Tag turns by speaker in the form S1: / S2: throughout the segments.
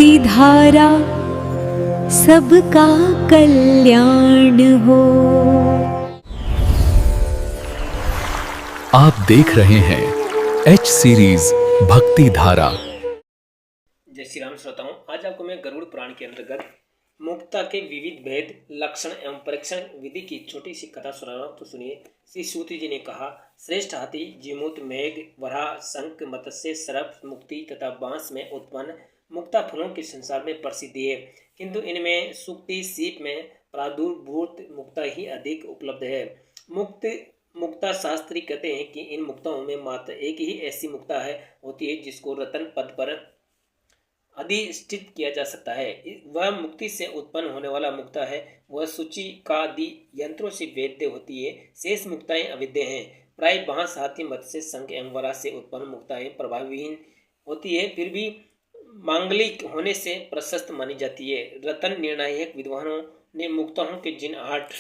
S1: भक्ति धारा सबका कल्याण हो।
S2: आप देख रहे हैं एच सीरीज भक्ति धारा।
S3: जय श्री राम श्रोताओं, आज आपको मैं गरुड़ पुराण के अंतर्गत मुक्ता के विविध भेद, लक्षण एवं परीक्षण विधि की छोटी सी कथा सुना रहा हूं। तो सुनिए। श्री सूत जी ने कहा, श्रेष्ठ हाथी, जीमूत, मेघ, वराह, शंख, मत्स्य, सर्प, मुक्ति तथा बांस में उत्पन्न मुक्ता फलों के संसार में प्रसिद्धि है, किंतु इनमें सुक्ति, सीप में प्रादुर्भूत मुक्ता ही अधिक उपलब्ध है। मुक्ता शास्त्री कहते हैं कि इन मुक्ताओं में मात्र एक ही ऐसी मुक्ता होती है जिसको रतन पद पर अधिष्ठित किया जा सकता है। वह मुक्ति से उत्पन्न होने वाला मुक्ता है। वह सूची का आदि यंत्रों से वेद्य होती है। शेष मुक्ताएं अविद्य हैं। प्राय बांस, हाथी, मत्स्य, शंख एवं वराह से उत्पन्न मुक्ताएं प्रभावहीन होती है, फिर भी मांगलिक होने से प्रशस्त मानी जाती है। रतन निर्णायक विद्वानों ने मुक्ताओं के जिन 8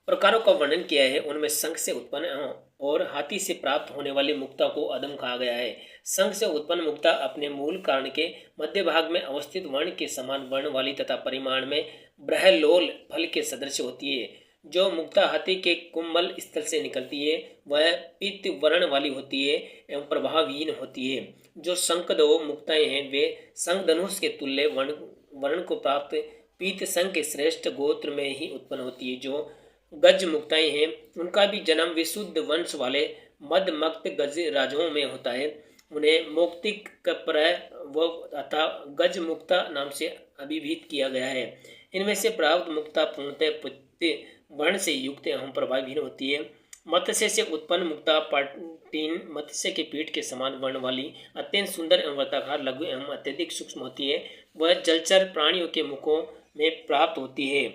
S3: प्रकारों का वर्णन किया है, उनमें शंख से उत्पन्न और हाथी से प्राप्त होने वाली मुक्ता को अदम कहा गया है। शंख से उत्पन्न मुक्ता अपने मूल कारण के मध्य भाग में अवस्थित वर्ण के समान वर्ण वाली तथा परिमाण में बृहलोल फल के सदृश होती है। जो मुक्ता हाथी के कुम्मल स्थल से निकलती है, वह पीत वर्ण वाली होती है एवं प्रभावहीन होती है। जो शंख दो मुक्ताएं हैं, वे शंखधनुष के तुल्य वर्ण को प्राप्त पीत शंख के श्रेष्ठ गोत्र में ही उत्पन्न होती है। जो गज मुक्ताएं हैं, उनका भी जन्म विशुद्ध वंश वाले मदमक्त गज राजाओं में होता है। उन्हें मौक्तिक अथा गज मुक्ता नाम से अभिहित किया गया है। इनमें से प्राप्त मुक्ता पूर्णतः पुत्य वर्ण से युक्त एवं प्रभावहीन होती है। मत्स्य से उत्पन्न मुक्ता पाटीन मत्स्य के पीठ के समान वर्ण वाली अत्यंत सुंदर एवं वृत्ताकार, लघु एवं अत्यधिक सूक्ष्म होती है। वह जलचर प्राणियों के मुखों में प्राप्त होती है।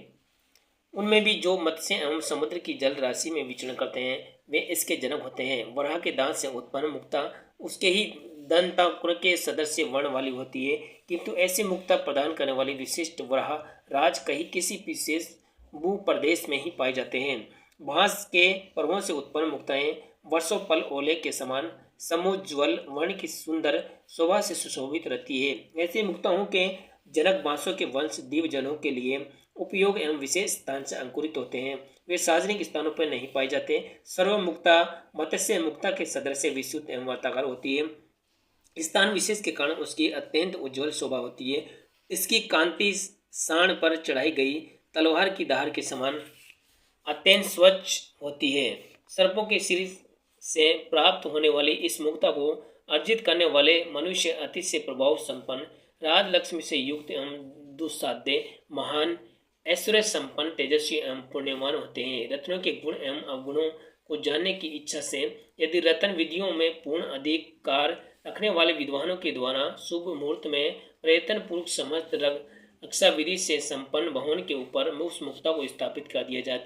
S3: उनमें भी जो मत्स्य एवं समुद्र की जल राशि में विचरण करते हैं, वे इसके जनक होते हैं। वराह के दांत से उत्पन्न मुक्ता उसके ही दंताकुर के सदस्य वर्ण वाली होती है, किंतु ऐसी मुक्ता प्रदान करने वाली विशिष्ट वराह राज कहीं किसी विशेष भू प्रदेश में ही पाए जाते हैं। बांस के पर्वों से उत्पन्न मुक्ताएं वर्षोपल ओले के समान समुज्ज्वल वर्ण की सुंदर शोभा से सुशोभित रहती है। ऐसी मुक्ताओं के जनक बांसों के वंश दीवजनों के लिए उपयोग एवं विशेष स्थान से अंकुरित होते हैं। वे सार्वजनिक स्थानों पर नहीं पाए जाते। सर्व मुक्ता मत्स्य मुक्ता के सदृश विशुद्ध एवं वर्ताकार होती है। स्थान विशेष के कारण उसकी अत्यंत उज्ज्वल शोभा होती है। इसकी कांति साण पर चढ़ाई गई तलवार की धार के समान अत्यंत स्वच्छ होती है। सर्पों के सिर से प्राप्त होने वाली इस मुक्ता को अर्जित करने वाले मनुष्य अति से प्रभाव संपन्न, राज लक्ष्मी से युक्त एवं दुस्साध्य, महान, ऐश्वर्य संपन्न, तेजस्वी एवं पुण्यवान होते हैं। रत्नों के गुण एवं अवगुणों को जानने की इच्छा से यदि रत्न विधियों में पूर्ण अधिकार रखने वाले विद्वानों के द्वारा शुभ मुहूर्त में प्रयत्न पूर्वक समस्त रक्षा विधि से संपन्न भवन के ऊपर उस मुक्ता को स्थापित कर दिया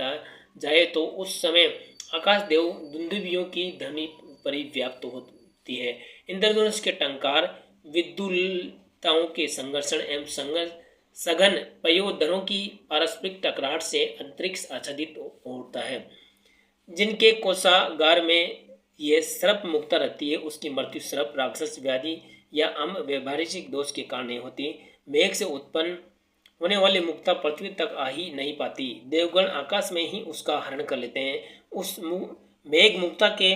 S3: जाए तो उस समय आकाश देव दुंदुभियों की ध्वनि परिव्याप्त होती है। इंद्रधनुष के टंकार, विद्युल्ताओं के संघर्षण एवं सघन पयोधरों की पारस्परिक टकराहट से अंतरिक्ष आच्छादित होता है। जिनके कोषागार में यह सर्प मुक्ता रहती है, उसकी मृत्यु सर्प, राक्षस, व्याधि या व्यवहारिक दोष के कारण नहीं होती। मेघ से उत्पन्न होने वाली मुक्ता पृथ्वी तक आ ही नहीं पाती। देवगण आकाश में ही उसका हरण कर लेते हैं। उस मेघ मुक्ता के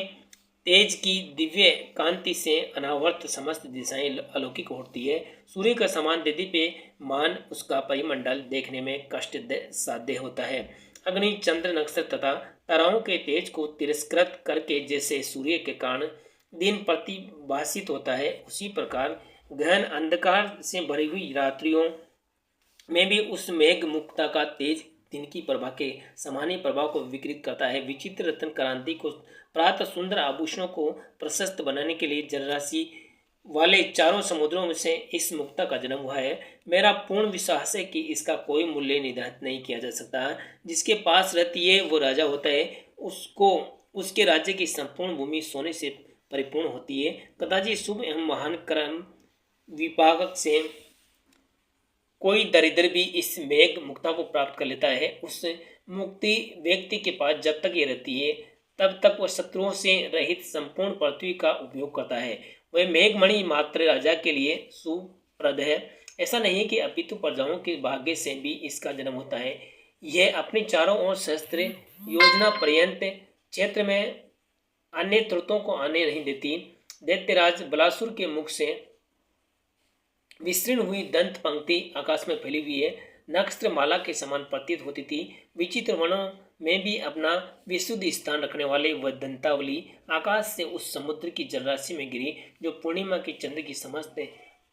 S3: तेज की दिव्य कांति से अनावर्त समस्त दिशाएं अलौकिक होती है। सूर्य का समान दीप्यमान उसका परिमंडल देखने में कष्ट साध्य होता है। अग्नि, चंद्र, नक्षत्र तथा ताराओं के तेज को तिरस्कृत करके जैसे सूर्य के कारण दिन प्रतिभासित होता है, उसी प्रकार गहन अंधकार से भरी हुई रात्रियों में भी उस मेघ मुक्ता का तेज दिन की प्रभा के समान ही प्रभाव को विकृत करता है। विचित्र रत्न क्रांति को प्रातः सुंदर आभूषणों को प्रशस्त बनाने के लिए जलराशि वाले चारों समुद्रों में से इस मुक्ता का जन्म हुआ है। मेरा पूर्ण विश्वास है कि इसका कोई मूल्य निर्धारित नहीं किया जा सकता। जिसके पास रहती है वो राजा होता है। उसको उसके राज्य की संपूर्ण भूमि सोने से परिपूर्ण होती है। कदाचित शुभ एवं महान कर्म विपाक से कोई दरिद्र भी इस मेघ मुक्ता को प्राप्त कर लेता है। उस मुक्ति व्यक्ति के पास जब तक ये रहती है, तब तक वह शत्रुओं से रहित संपूर्ण पृथ्वी का उपयोग करता है। वह मेघमणि मात्र राजा के लिए प्रद है। ऐसा नहीं है कि अपितु प्रजाओं के भाग्य से भी इसका जन्म होता है। यह अपनी चारों ओर शस्त्र योजना पर्यंत क्षेत्र में अन्य त्रुटों को आने नहीं देती। दैत्यराज बलासुर के मुख से विस्तीर्ण हुई दंत पंक्ति आकाश में फैली हुई है, नक्षत्र माला के समान प्रतीत होती थी। विचित्र वनों में भी अपना विशुद्ध स्थान रखने वाले वह दंतावली आकाश से उस समुद्र की जलराशि में गिरी जो पूर्णिमा के चंद्र की समस्त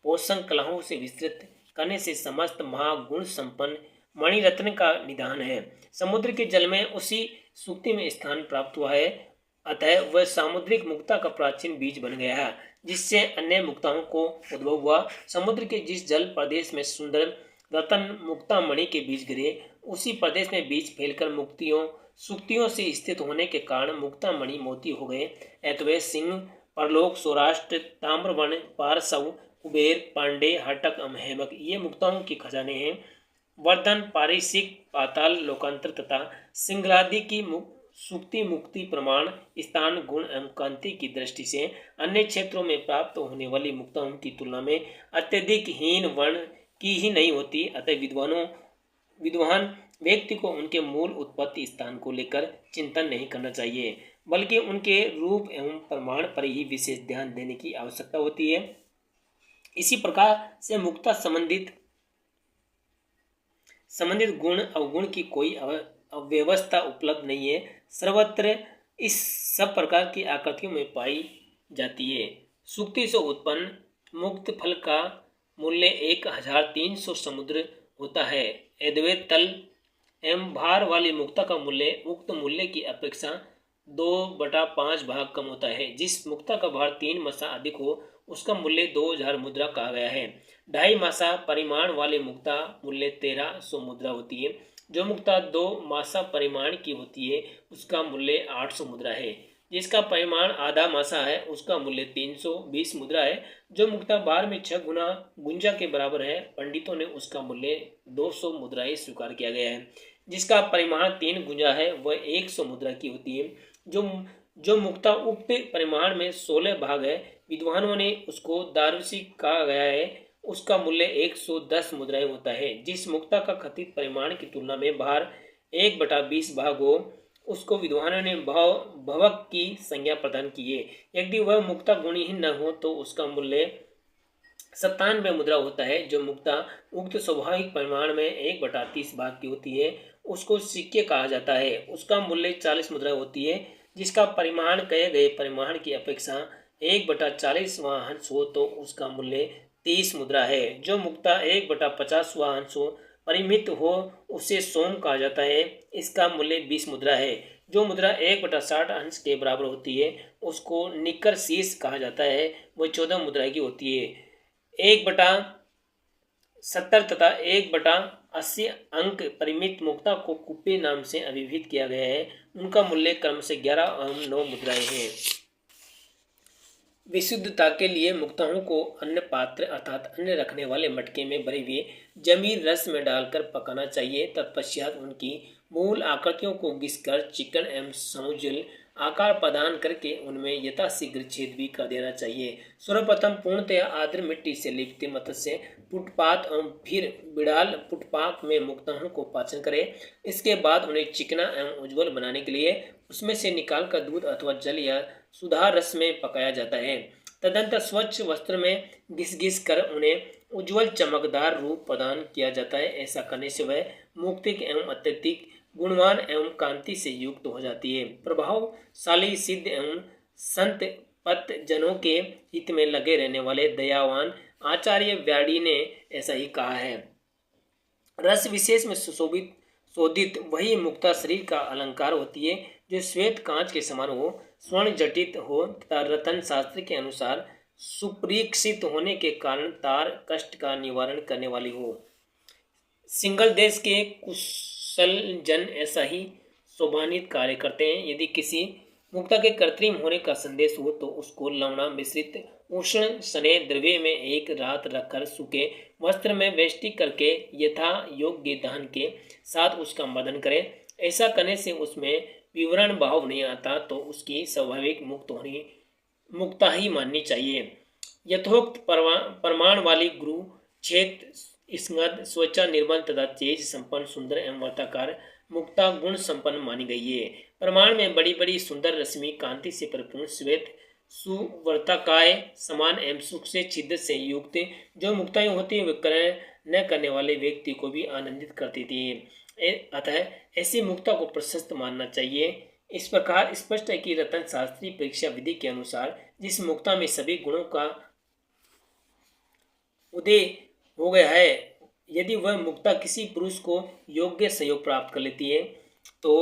S3: पोषण कलाओं से विस्तृत करने से समस्त महागुण संपन्न मणिरत्न का निधान है। समुद्र के जल में उसी सूक्ति में स्थान प्राप्त हुआ है, अतः वह सामुद्रिक मुक्ता का प्राचीन बीज बन गया है, जिससे अन्य मुक्ताओं को उद्भव हुआ। समुद्र के जिस जल प्रदेश में सुंदर रतन मुक्ता मणि के बीज गिरे, उसी प्रदेश में बीज फैलकर मुक्तियों सुक्तियों से स्थित होने के कारण मुक्ता मणि मोती हो गए। अतः सिंह, परलोक, सौराष्ट्र, ताम्रवन, पारसव, कुबेर, पांडे, हटक, हेमक ये मुक्ताओं के खजाने हैं। वर्धन, पारिसिक, पाताल, लोकांतर तथा सिंगलादि की सुक्ति मुक्ति प्रमाण स्थान गुण एवं कांति की दृष्टि से अन्य क्षेत्रों में प्राप्त होने वाली मुक्ताओं की तुलना में अत्यधिक हीन वर्ण की ही नहीं होती। अतः विद्वान व्यक्ति को उनके मूल उत्पत्ति स्थान को लेकर चिंतन नहीं करना चाहिए, बल्कि उनके रूप एवं प्रमाण पर ही विशेष ध्यान देने की आवश्यकता होती है। इसी प्रकार से मुक्ता संबंधित गुण अवगुण की कोई अव्यवस्था उपलब्ध नहीं है, सर्वत्र इस सब प्रकार की आकृतियों में पाई जाती है। सुक्ति से उत्पन्न मुक्त फल का मूल्य 1300 समुद्र होता है। अद्वैत तल एवं भार वाली मुक्ता का मूल्य उक्त मूल्य की अपेक्षा 2/5 भाग कम होता है। जिस मुक्ता का भार 3 मसा अधिक हो उसका मूल्य 2000 मुद्रा कहा गया है। 2.5 मासा परिमाण वाली मुक्ता मूल्य 1300 मुद्रा होती है। जो मुक्ता 2 मासा परिमाण की होती है उसका मूल्य 800 मुद्रा है। जिसका परिमाण आधा मासा है उसका मूल्य 320 मुद्रा है। जो मुक्ता बार में 6 गुना गुंजा के बराबर है, पंडितों ने उसका मूल्य 200 मुद्राएं स्वीकार किया गया है। जिसका परिमाण 3 गुंजा है वह 100 मुद्रा की होती है। जो मुक्ता उक्त परिमाण में 16 भाग है, विद्वानों ने उसको दार्वसिक कहा गया है, उसका मूल्य 110 मुद्राएं होता है। जिस मुक्ता का कथित परिमाण की तुलना में भार 1/20 भाग हो उसको विद्वानों ने भवक की संज्ञा प्रदान की है। यदि वह मुक्ता गुणहीन न हो तो उसका मूल्य 97 मुद्रा होता है। जो मुक्ता उक्त स्वाभाविक परिमाण में 1/30 भाग की होती है उसको सिक्के कहा जाता है, उसका मूल्य 40 मुद्रा होती है। जिसका परिमाण कहे गए परिमाण की अपेक्षा 1/40वां अंश हो तो उसका मूल्य 30 मुद्रा है। जो मुक्ता 1/50वां अंश हो परिमित हो उसे सोम कहा जाता है, इसका मूल्य 20 मुद्रा है। जो मुद्रा 1/60 अंश के बराबर होती है उसको निकर शीश कहा जाता है, वह 14 मुद्रा की होती है। 1/70 तथा 1/80 अंक परिमित मुक्ता को कुप्पे नाम से अभिहित किया गया है, उनका मूल्य क्रम से 11 एवं 9 मुद्राएं हैं। विशुद्धता के लिए मुक्ताओं को अन्न पात्र अर्थात अन्न रखने वाले मटके में भरे हुए जमीन रस में डालकर पकाना चाहिए। तत्पश्चात उनकी मूल आकृतियों को घिसकर चिकन एवं समुज्जल आकार प्रदान करके उनमें यथाशीघ्र छेद भी कर देना चाहिए। सर्वप्रथम पूर्णतया आर्द्र मिट्टी से लिप्त मत्स्य पुटपात एवं फिर बिड़ाल पुटपाक में मुक्ताओं को पाचन करें। इसके बाद उन्हें चिकना एवं उज्ज्वल बनाने के लिए उसमें से निकालकर दूध अथवा जल या सुधा रस में पकाया जाता है। तदंतर स्वच्छ वस्त्र में घिस कर उन्हें उज्ज्वल चमकदार रूप प्रदान किया जाता है। ऐसा करने से वह मुक्तिक एवं अत्यधिक गुणवान एवं कांति से युक्त हो जाती है। प्रभावशाली सिद्ध एवं संत पत जनों के हित में लगे रहने वाले दयावान आचार्य व्याड़ी ने ऐसा ही कहा है। रस विशेष में शोधित वही मुक्ता शरीर का अलंकार होती है जो श्वेत कांच के समान हो, स्वर्ण जटित हो तथा रतन शास्त्र के अनुसार सुपरीक्षित होने के कारण तार कष्ट का निवारण करने वाली हो। सिंगल देश के कुशल जन ऐसा ही शोभान्वित कार्य करते हैं। यदि किसी मुक्ता के कृत्रिम होने का संदेश हो तो उसको लवणा मिश्रित उष्ण स्नेह द्रव्य में एक रात रखकर सूखे वस्त्र में वेष्टि करके यथा योग्य दहन के साथ उसका मदन करें। ऐसा करने से उसमें विवरण भाव नहीं आता तो उसकी स्वाभाविक मुक्ता ही माननी चाहिए। यथोक्त प्रमाण वाली गुरु छेद स्नग्ध स्वच्छा निर्मल तथा तेज संपन्न सुंदर एवं वर्ताकार मुक्ता गुण संपन्न मानी गई है। प्रमाण में बड़ी बड़ी सुंदर रश्मि कांति से परिपूर्ण श्वेत सुवर्ताकाय समान एवं सुख से छिद्र से युक्त जो मुक्ताएं होती है वे क्रय न करने वाले व्यक्ति को भी आनंदित करती थी। अतः ऐसी मुक्ता को प्रशस्त मानना चाहिए। इस प्रकार स्पष्ट है कि रतन शास्त्री परीक्षा विधि के अनुसार जिस मुक्ता में सभी गुणों का उदय हो गया है, यदि वह मुक्ता किसी पुरुष को योग्य सहयोग प्राप्त कर लेती है तो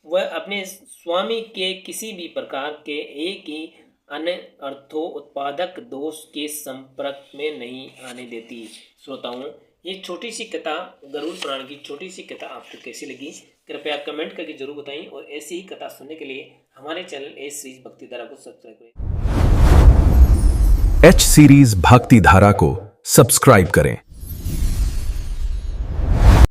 S3: वह अपने स्वामी के किसी भी प्रकार के एक ही अन्य अर्थों उत्पादक दोष के संपर्क में नहीं आने देती। श्रोताओं, ये छोटी सी कथा, गरुड़ पुराण की छोटी सी कथा आपको कैसी लगी कृपया कमेंट करके जरूर बताएं और ऐसी ही कथा सुनने के लिए हमारे चैनल एच सीरीज भक्ति धारा को सब्सक्राइब करें।
S2: एच सीरीज भक्ति धारा को सब्सक्राइब करें।